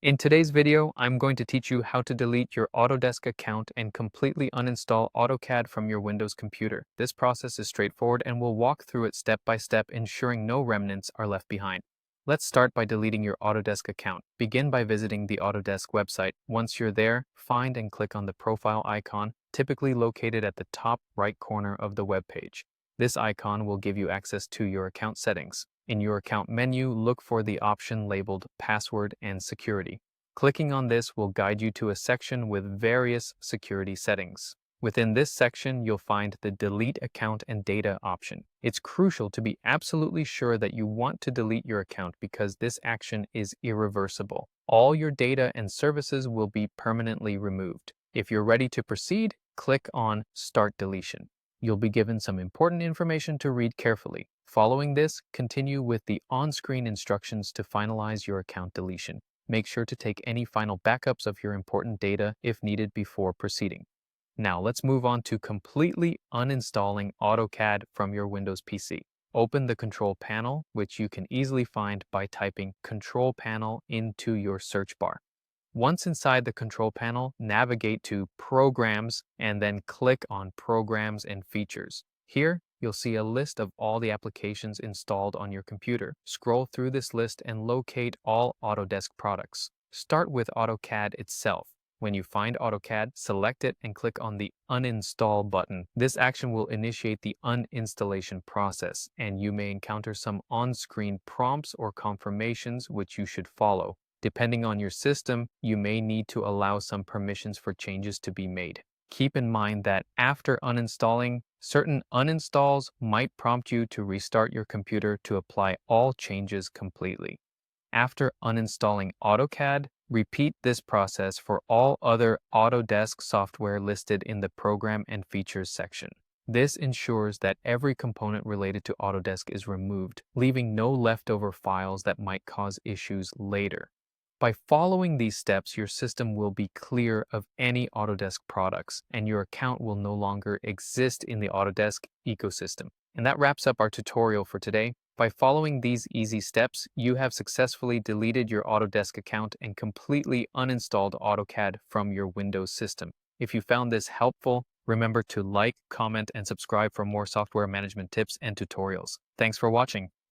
In today's video, I'm going to teach you how to delete your Autodesk account and completely uninstall AutoCAD from your Windows computer. This process is straightforward and we'll walk through it step by step, ensuring no remnants are left behind. Let's start by deleting your Autodesk account. Begin by visiting the Autodesk website. Once you're there, find and click on the profile icon, typically located at the top right corner of the web page. This icon will give you access to your account settings. In your account menu, look for the option labeled Password and Security. Clicking on this will guide you to a section with various security settings. Within this section, you'll find the Delete Account and Data option. It's crucial to be absolutely sure that you want to delete your account because this action is irreversible. All your data and services will be permanently removed. If you're ready to proceed, click on Start Deletion. You'll be given some important information to read carefully. Following this, continue with the on-screen instructions to finalize your account deletion. Make sure to take any final backups of your important data if needed before proceeding. Now let's move on to completely uninstalling AutoCAD from your Windows PC. Open the Control Panel, which you can easily find by typing Control Panel into your search bar. Once inside the Control Panel, navigate to Programs and then click on Programs and Features. Here, you'll see a list of all the applications installed on your computer. Scroll through this list and locate all Autodesk products. Start with AutoCAD itself. When you find AutoCAD, select it and click on the Uninstall button. This action will initiate the uninstallation process, and you may encounter some on-screen prompts or confirmations which you should follow. Depending on your system, you may need to allow some permissions for changes to be made. Keep in mind that after uninstalling, certain uninstalls might prompt you to restart your computer to apply all changes completely. After uninstalling AutoCAD, repeat this process for all other Autodesk software listed in the Program and Features section. This ensures that every component related to Autodesk is removed, leaving no leftover files that might cause issues later. By following these steps, your system will be clear of any Autodesk products, and your account will no longer exist in the Autodesk ecosystem. And that wraps up our tutorial for today. By following these easy steps, you have successfully deleted your Autodesk account and completely uninstalled AutoCAD from your Windows system. If you found this helpful, remember to like, comment, and subscribe for more software management tips and tutorials. Thanks for watching.